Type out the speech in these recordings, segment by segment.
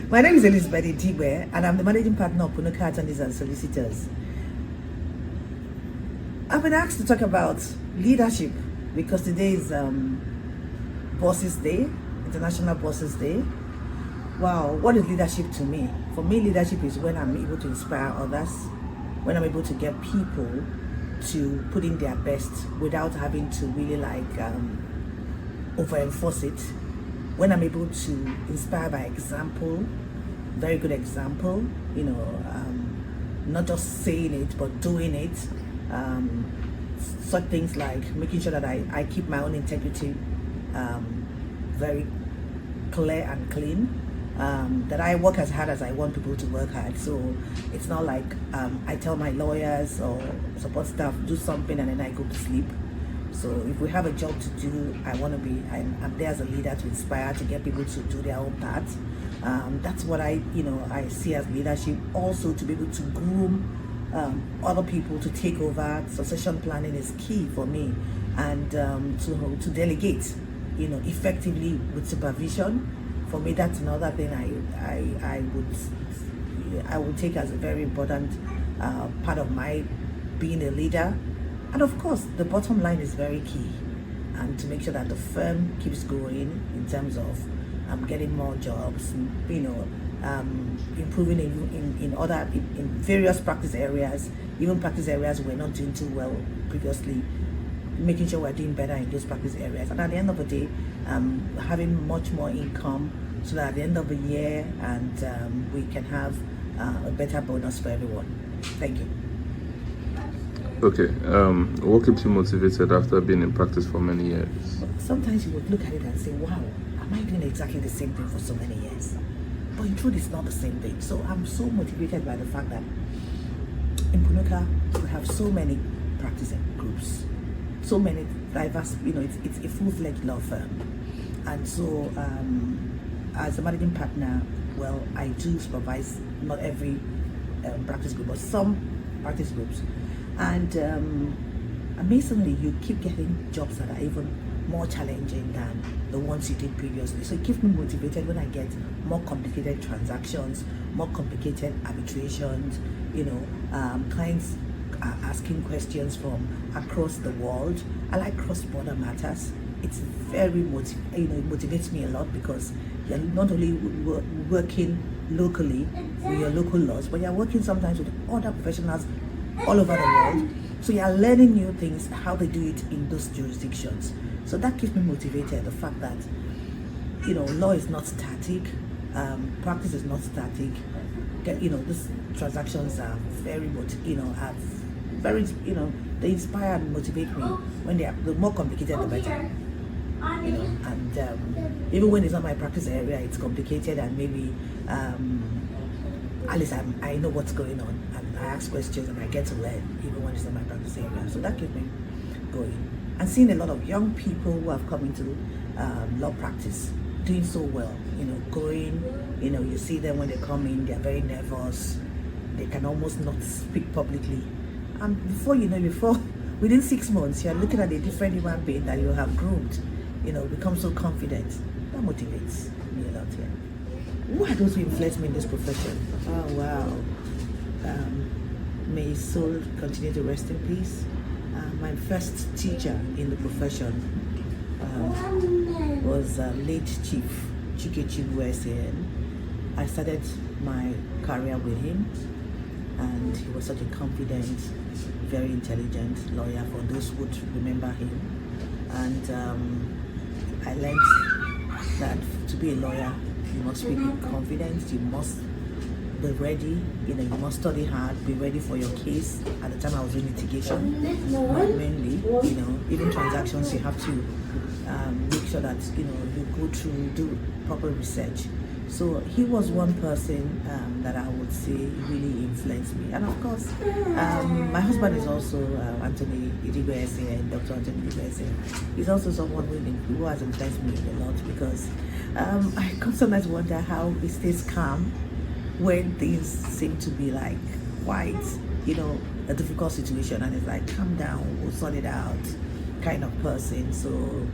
My name is Idigbe, and I'm the managing partner of Punuka Attorneys and Solicitors. I've been asked to talk about leadership because today is Bosses Day, International Bosses Day. Wow, what is leadership to me? For me, leadership is when I'm able to inspire others, when I'm able to get people to put in their best without having to really overenforce it. When I'm able to inspire by example, very good example, not just saying it but doing it. Such things like making sure that I keep my own integrity very clear and clean, that I work as hard as I want people to work hard. So it's not like I tell my lawyers or support staff do something and then I go to sleep. So if we have a job to do, I'm there as a leader to inspire, to get people to do their own part. That's what I see as leadership. Also to be able to groom other people to take over. Succession planning is key for me, and to delegate, effectively with supervision. For me, that's another thing I would take as a very important part of my being a leader. And of course, the bottom line is very key, and to make sure that the firm keeps growing in terms of getting more jobs, improving in various practice areas, even practice areas we're not doing too well previously, making sure we're doing better in those practice areas. And at the end of the day, having much more income, so that at the end of the year, and we can have a better bonus for everyone. Thank you. Okay, what keeps you motivated after being in practice for many years? Sometimes you would look at it and say, wow, am I doing exactly the same thing for so many years? But in truth, it's not the same thing. So I'm so motivated by the fact that in Punuka, we have so many practice groups, so many diverse, it's a full-fledged law firm. And so as a managing partner, well, I do supervise not every practice group, but some practice groups. And amazingly, you keep getting jobs that are even more challenging than the ones you did previously. So it keeps me motivated when I get more complicated transactions, more complicated arbitrations, clients are asking questions from across the world. I like cross-border matters. It's very it motivates me a lot, because you're not only working locally with your local laws, but you're working sometimes with other professionals all over the world. So you're learning new things, how they do it in those jurisdictions. So that keeps me motivated, the fact that, law is not static, practice is not static. These transactions are very, they inspire and motivate me. When the more complicated, the better. And even when it's not my practice area, it's complicated, and maybe at least I know what's going on, and I ask questions and I get to learn, even when it's not my practice area. So that keeps me going. And seeing a lot of young people who have come into law practice doing so well, growing, you see them when they come in, they're very nervous, they can almost not speak publicly. And before within 6 months, you're looking at a different human being that you have groomed, become so confident. That motivates me a lot here. Who are those who influence me in this profession? Oh, wow. May his soul continue to rest in peace. My first teacher in the profession was late Chief Chike. I started my career with him, and he was such a confident, very intelligent lawyer, for those who would remember him. And I learned that to be a lawyer, you must speak with confidence, you must be ready, you must study hard, be ready for your case. At the time I was doing litigation, mainly, even transactions, you have to make sure that, you go through, do proper research. So he was one person that I would say really influenced me. And of course, my husband is also Anthony Idigbe, Dr. Anthony Idigbe. He's also someone who has influenced me a lot, because I sometimes wonder how he stays calm when things seem to be like quite, a difficult situation, and it's like, calm down, we'll sort it out kind of person. So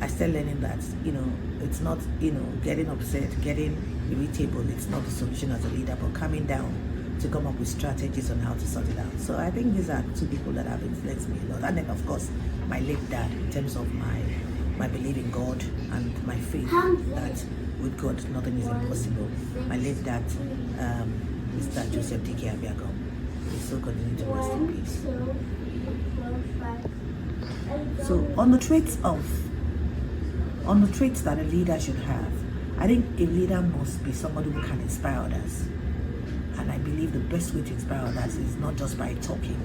I started learning that, it's not, getting upset, getting irritable. It's not the solution as a leader, but coming down to come up with strategies on how to sort it out. So I think these are two people that have influenced me a lot. And then, of course, my late dad, in terms of my belief in God and my faith that with God nothing is impossible. My late dad, Mr. Joseph D.K. Abiagom, is so continue to rest in peace. So on the traits that a leader should have, I think a leader must be somebody who can inspire others. And I believe the best way to inspire others is not just by talking,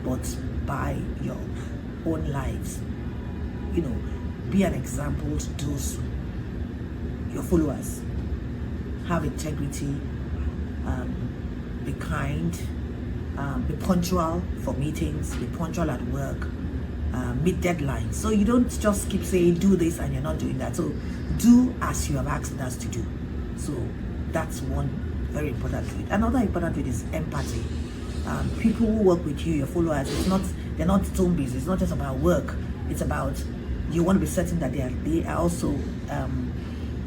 but by your own lives. Be an example to those, your followers. Have integrity, be kind, be punctual for meetings, be punctual at work, meet deadlines. So you don't just keep saying do this and you're not doing that. So do as you have asked us to do. So that's one very important trait. Another important trait is empathy. People who work with you, your followers, they're not zombies. It's not just about work. It's about, you want to be certain that they are also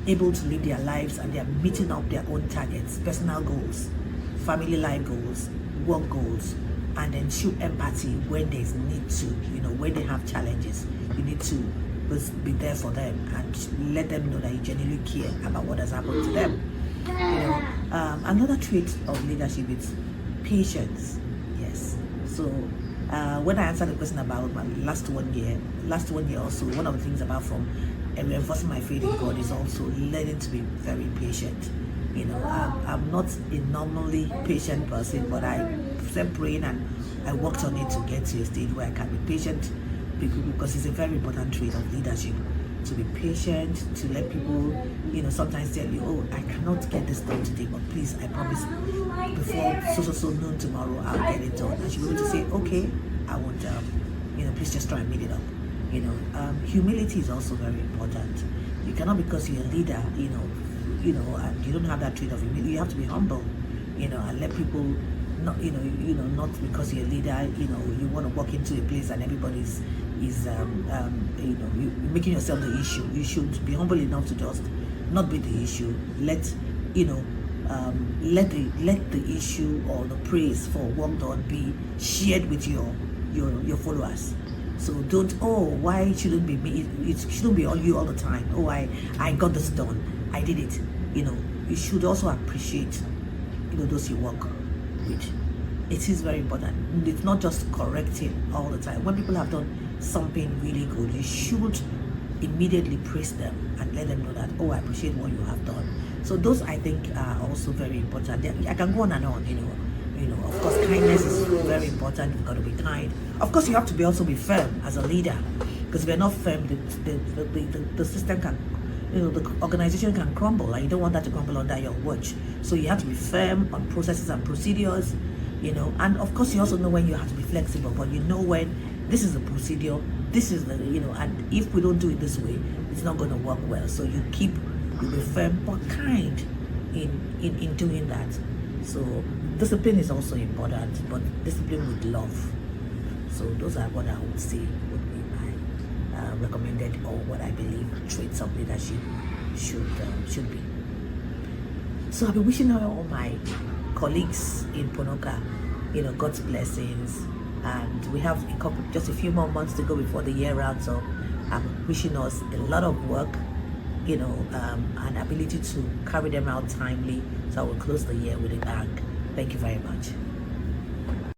able to live their lives and they are meeting up their own targets, personal goals, family life goals, work goals, and then show empathy when there's need to, when they have challenges. You need to be there for them and let them know that you genuinely care about what has happened to them. Another trait of leadership is patience. Yes. So when I answered the question about my last one year also, one of the things about from reinforcing my faith in God is also learning to be very patient. I'm not a normally patient person, but I kept praying and I worked on it to get to a stage where I can be patient because it's a very important trait of leadership. To be patient, to let people, sometimes tell you, oh, I cannot get this done today, but please, I promise before so noon tomorrow, I'll get it done. And she'll be able to say, okay, I won't, please just try and meet it up. Humility is also very important. You cannot, because you're a leader, and you don't have that trait of humility. You have to be humble, and let people not, not because you're a leader, you want to walk into a place and everybody's you're making yourself the issue. You should be humble enough to just not be the issue. Let the issue or the praise for work done be shared with your followers. So don't, why shouldn't be me? It shouldn't be on you all the time. Oh, I got this done. I did it. You should also appreciate, those you work with. It is very important. It's not just correcting all the time. When people have done something really good, you should immediately praise them and let them know that, I appreciate what you have done. So those, I think, are also very important. I can go on and on, of course, kindness is very important. You've got to be kind. Of course, you have to also be firm as a leader, because if you're not firm, the system can, the organization can crumble, and you don't want that to crumble under your watch. So you have to be firm on processes and procedures, and of course, you also know when you have to be flexible, but when this is the procedure, this is the, and if we don't do it this way, it's not going to work well. So you be firm but kind in doing that. So discipline is also important, but discipline with love. So those are what I would say would be my recommended, or what I believe traits of leadership should be. So I'll be wishing all my colleagues in Ponoka, God's blessings. And we have just a few more months to go before the year rounds up. I'm wishing us a lot of work, and ability to carry them out timely, so I will close the year with a bang. Thank you very much.